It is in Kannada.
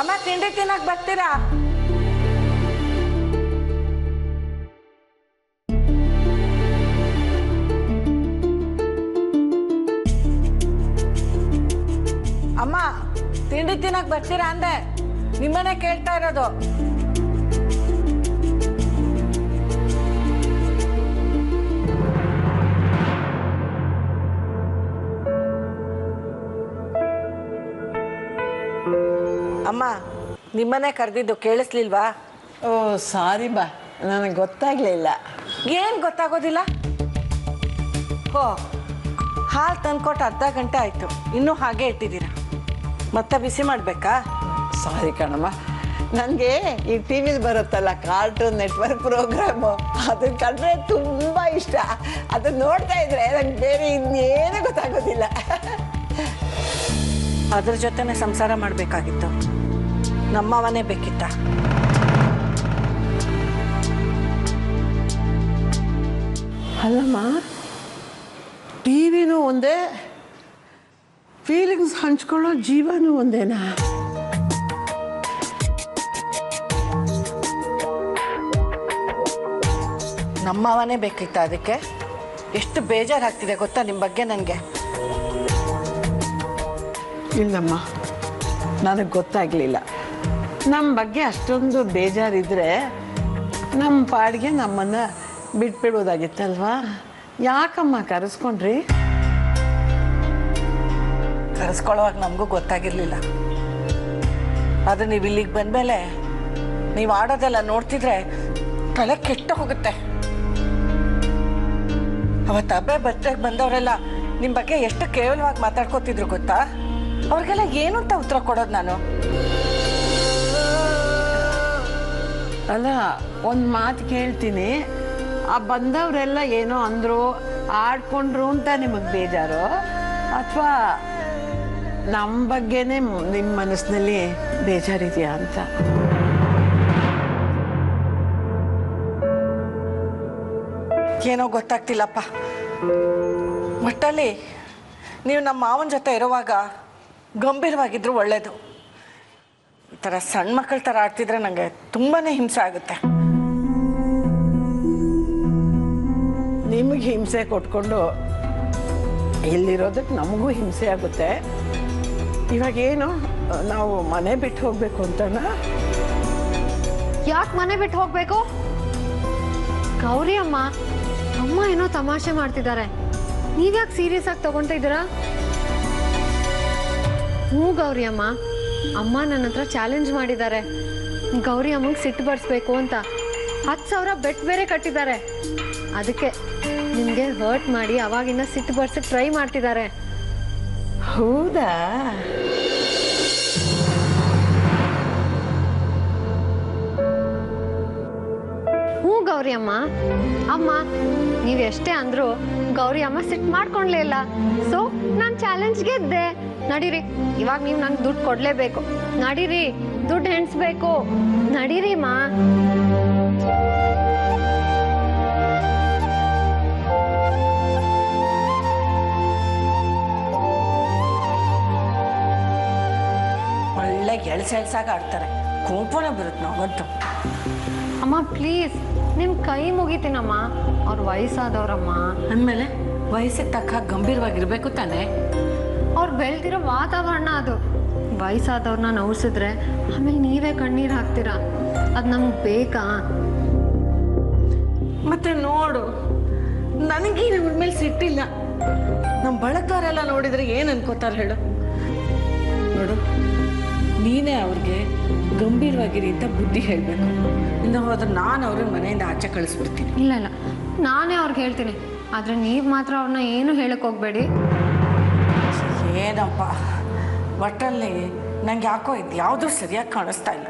ಅಮ್ಮ ತಿಂಡಿ ತಿನ್ನಕ್ ಬರ್ತೀರಾ? ಅಮ್ಮ ತಿಂಡಿ ತಿನ್ನಕ್ ಬರ್ತೀರಾ ಅಂದೆ. ನಿಮ್ಮನೆ ಕೇಳ್ತಾ ಇರೋದು. ಅಮ್ಮ ನಿಮ್ಮನೆ ಕರೆದಿದ್ದು ಕೇಳಿಸ್ಲಿಲ್ವಾ? ಓ ಸಾರಿ ಬಾ, ನನಗೆ ಗೊತ್ತಾಗ್ಲಿಲ್ಲ. ಏನು ಗೊತ್ತಾಗೋದಿಲ್ಲ? ಓ ಹಾಲು ತಂದ್ಕೊಟ್ಟು ಅರ್ಧ ಗಂಟೆ ಆಯಿತು, ಇನ್ನೂ ಹಾಗೆ ಇಟ್ಟಿದ್ದೀರಾ. ಮತ್ತೆ ಬಿಸಿ ಮಾಡಬೇಕಾ? ಸಾರಿ ಕಣಮ್ಮ, ನನಗೆ ಈ ಟಿ ವಿಲಿ ಬರುತ್ತಲ್ಲ ಕಾರ್ಟೂನ್ ನೆಟ್ವರ್ಕ್ ಪ್ರೋಗ್ರಾಮು, ಅದನ್ನ ಕಂಡ್ರೆ ತುಂಬ ಇಷ್ಟ. ಅದನ್ನ ನೋಡ್ತಾ ಇದ್ರೆ ನಂಗೆ ಬೇರೆ ಇನ್ನೇನು ಗೊತ್ತಾಗೋದಿಲ್ಲ. ಅದ್ರ ಜೊತೆನೆ ಸಂಸಾರ ಮಾಡಬೇಕಾಗಿತ್ತು. ನಮ್ಮವನೇ ಬೇಕಿತ್ತ? ಅಲ್ಲಮ್ಮ, ಟಿ ವಿನೂ ಒಂದೇ, ಫೀಲಿಂಗ್ಸ್ ಹಂಚ್ಕೊಳ್ಳೋ ಜೀವನೂ ಒಂದೇನಾ? ನಮ್ಮವನೇ ಬೇಕಿತ್ತ? ಅದಕ್ಕೆ ಎಷ್ಟು ಬೇಜಾರಾಗ್ತಿದೆ ಗೊತ್ತಾ ನಿಮ್ಮ ಬಗ್ಗೆ ನನಗೆ. ಇಲ್ಲಮ್ಮ, ನನಗೆ ಗೊತ್ತಾಗಲಿಲ್ಲ. ನಮ್ಮ ಬಗ್ಗೆ ಅಷ್ಟೊಂದು ಬೇಜಾರಿದ್ರೆ ನಮ್ಮ ಪಾಡಿಗೆ ನಮ್ಮನ್ನು ಬಿಟ್ಬಿಡೋದಾಗಿತ್ತಲ್ವಾ? ಯಾಕಮ್ಮ ಕರೆಸ್ಕೊಂಡ್ರಿ? ಕರೆಸ್ಕೊಳ್ಳೋವಾಗ ನಮಗೂ ಗೊತ್ತಾಗಿರಲಿಲ್ಲ. ಆದರೆ ನೀವು ಇಲ್ಲಿಗೆ ಬಂದಮೇಲೆ ನೀವು ಆಡೋದೆಲ್ಲ ನೋಡ್ತಿದ್ರೆ ತಲೆ ಕೆಟ್ಟು ಹೋಗುತ್ತೆ. ಅವತ್ತು ಹಬ್ಬ ಬರ್ತಕ್ಕೆ ಬಂದವರೆಲ್ಲ ನಿಮ್ಮ ಬಗ್ಗೆ ಎಷ್ಟು ಕೇವಲವಾಗಿ ಮಾತಾಡ್ಕೋತಿದ್ರು ಗೊತ್ತಾ? ಅವ್ರಿಗೆಲ್ಲ ಏನು ಅಂತ ಉತ್ತರ ಕೊಡೋದು ನಾನು? ಅಲ್ಲ, ಒಂದು ಮಾತು ಕೇಳ್ತೀನಿ, ಆ ಬಂದವರೆಲ್ಲ ಏನೋ ಅಂದರು ಆಡ್ಕೊಂಡ್ರು ಅಂತ ನಿಮಗೆ ಬೇಜಾರು, ಅಥವಾ ನಮ್ಮ ಬಗ್ಗೆನೇ ನಿಮ್ಮ ಮನಸ್ಸಿನಲ್ಲಿ ಬೇಜಾರಿದೆಯಾ ಅಂತ? ಏನೋ ಗೊತ್ತಾಗ್ತಿಲ್ಲಪ್ಪ. ಒಟ್ಟಲ್ಲಿ ನೀವು ನಮ್ಮ ಮಾವನ ಜೊತೆ ಇರುವಾಗ ಗಂಭೀರವಾಗಿದ್ರು ಒಳ್ಳೇದು. ಈ ಥರ ಸಣ್ಣ ಮಕ್ಕಳ ಥರ ಆಡ್ತಿದ್ರೆ ನನಗೆ ತುಂಬಾ ಹಿಂಸೆ ಆಗುತ್ತೆ. ನಿಮಗೆ ಹಿಂಸೆ ಕೊಟ್ಕೊಂಡು ಇಲ್ಲಿರೋದಕ್ಕೆ ನಮಗೂ ಹಿಂಸೆ ಆಗುತ್ತೆ. ಇವಾಗೇನು ನಾವು ಮನೆ ಬಿಟ್ಟು ಹೋಗ್ಬೇಕು ಅಂತನಾ? ಯಾಕೆ ಮನೆ ಬಿಟ್ಟು ಹೋಗ್ಬೇಕು? ಗೌರಿ ಅಮ್ಮ ಏನೋ ತಮಾಷೆ ಮಾಡ್ತಿದ್ದಾರೆ, ನೀವ್ಯಾಕೆ ಸೀರಿಯಸ್ ಆಗಿ ತಗೊಂತ ಇದ್ದೀರಾ? ಹ್ಞೂ ಗೌರಿ ಅಮ್ಮ ನನ್ನ ಹತ್ರ ಚಾಲೆಂಜ್ ಮಾಡಿದ್ದಾರೆ. ಗೌರಿ ಅಮ್ಮಂಗೆ ಸಿಟ್ಟು ಬರ್ಸ್ಬೇಕು ಅಂತ 10,000 ಬೆಟ್ ಬೇರೆ ಕಟ್ಟಿದ್ದಾರೆ. ಅದಕ್ಕೆ ನಿಮಗೆ ಹರ್ಟ್ ಮಾಡಿ ಅವಾಗಿಂದ ಸಿಟ್ಟು ಬರ್ಸಕ್ಕೆ ಟ್ರೈ ಮಾಡ್ತಿದ್ದಾರೆ. ಹೌದಾ? ಹ್ಞೂ ಗೌರಿ ಅಮ್ಮ ನೀವು ಎಷ್ಟೇ ಅಂದ್ರು ಗೌರಿ ಅಮ್ಮ ಸಿಟ್ಟು ಮಾಡ್ಕೊಂಡ್ಲೇ ಇಲ್ಲ. ಸೊ ನಾನು ಚಾಲೆಂಜ್ ಗೆದ್ದೆ. ನಡೀರಿ, ಇವಾಗ ನೀವು ನಂಗೆ ದುಡ್ಡು ಕೊಡ್ಲೇಬೇಕು. ನಡೀರಿ, ದುಡ್ಡು ಹೆಣ್ಸ್ಬೇಕು. ನಡೀರಿ ಮಾ. ಒಳ್ಳೆ ಎಳ್ಸಾಗ ಆಡ್ತಾರೆ, ಕೋಪನೇ ಬರುತ್ತೆ ನಾವಂತೂ. ಅಮ್ಮ ಪ್ಲೀಸ್ ನಿಮ್ಮ ಕೈ ಮುಗಿತೀನಮ್ಮ. ಅವ್ರ ವಯಸ್ಸಾದವ್ರಮ್ಮ ಅಂದಮೇಲೆ ವಯಸ್ಸಿಗೆ ತಕ್ಕ ಗಂಭೀರವಾಗಿರ್ಬೇಕು ತಾನೆ. ಅವ್ರು ಬೆಳೆದಿರೋ ವಾತಾವರಣ ಅದು. ವಯಸ್ಸಾದವ್ರನ್ನ ನೋವಿಸಿದ್ರೆ ಆಮೇಲೆ ನೀವೇ ಕಣ್ಣೀರು ಹಾಕ್ತೀರಾ. ಅದು ನಮ್ಗೆ ಬೇಕಾ? ಮತ್ತೆ ನೋಡು, ನನಗೆ ಇವ್ರ ಮೇಲೆ ಸಿಟ್ಟಿಲ್ಲ. ನಮ್ಮ ಬಳಗದವರೆಲ್ಲ ನೋಡಿದ್ರೆ ಏನು ಅನ್ಕೋತಾರೆ ಹೇಳು? ನೋಡು, ನೀನೇ ಅವ್ರಿಗೆ ಗಂಭೀರವಾಗಿರಿ ಅಂತ ಬುದ್ಧಿ ಹೇಳಬೇಕು. ಇನ್ನು ಹೋದ್ರೆ ನಾನು ಅವ್ರನ್ನ ಮನೆಯಿಂದ ಆಚೆ ಕಳಿಸ್ಬಿಡ್ತೀನಿ. ಇಲ್ಲ ನಾನೇ ಅವ್ರಿಗೆ ಹೇಳ್ತೀನಿ. ಆದರೆ ನೀವು ಮಾತ್ರ ಅವ್ರನ್ನ ಏನು ಹೇಳಕ್ಕೆ ಹೋಗ್ಬೇಡಿ. ಏನಪ್ಪ, ಒಟ್ಟಲ್ಲಿ ನಂಗೆ ಯಾಕೋ ಇದು ಯಾವುದೂ ಸರಿಯಾಗಿ ಕಾಣಿಸ್ತಾ ಇಲ್ಲ.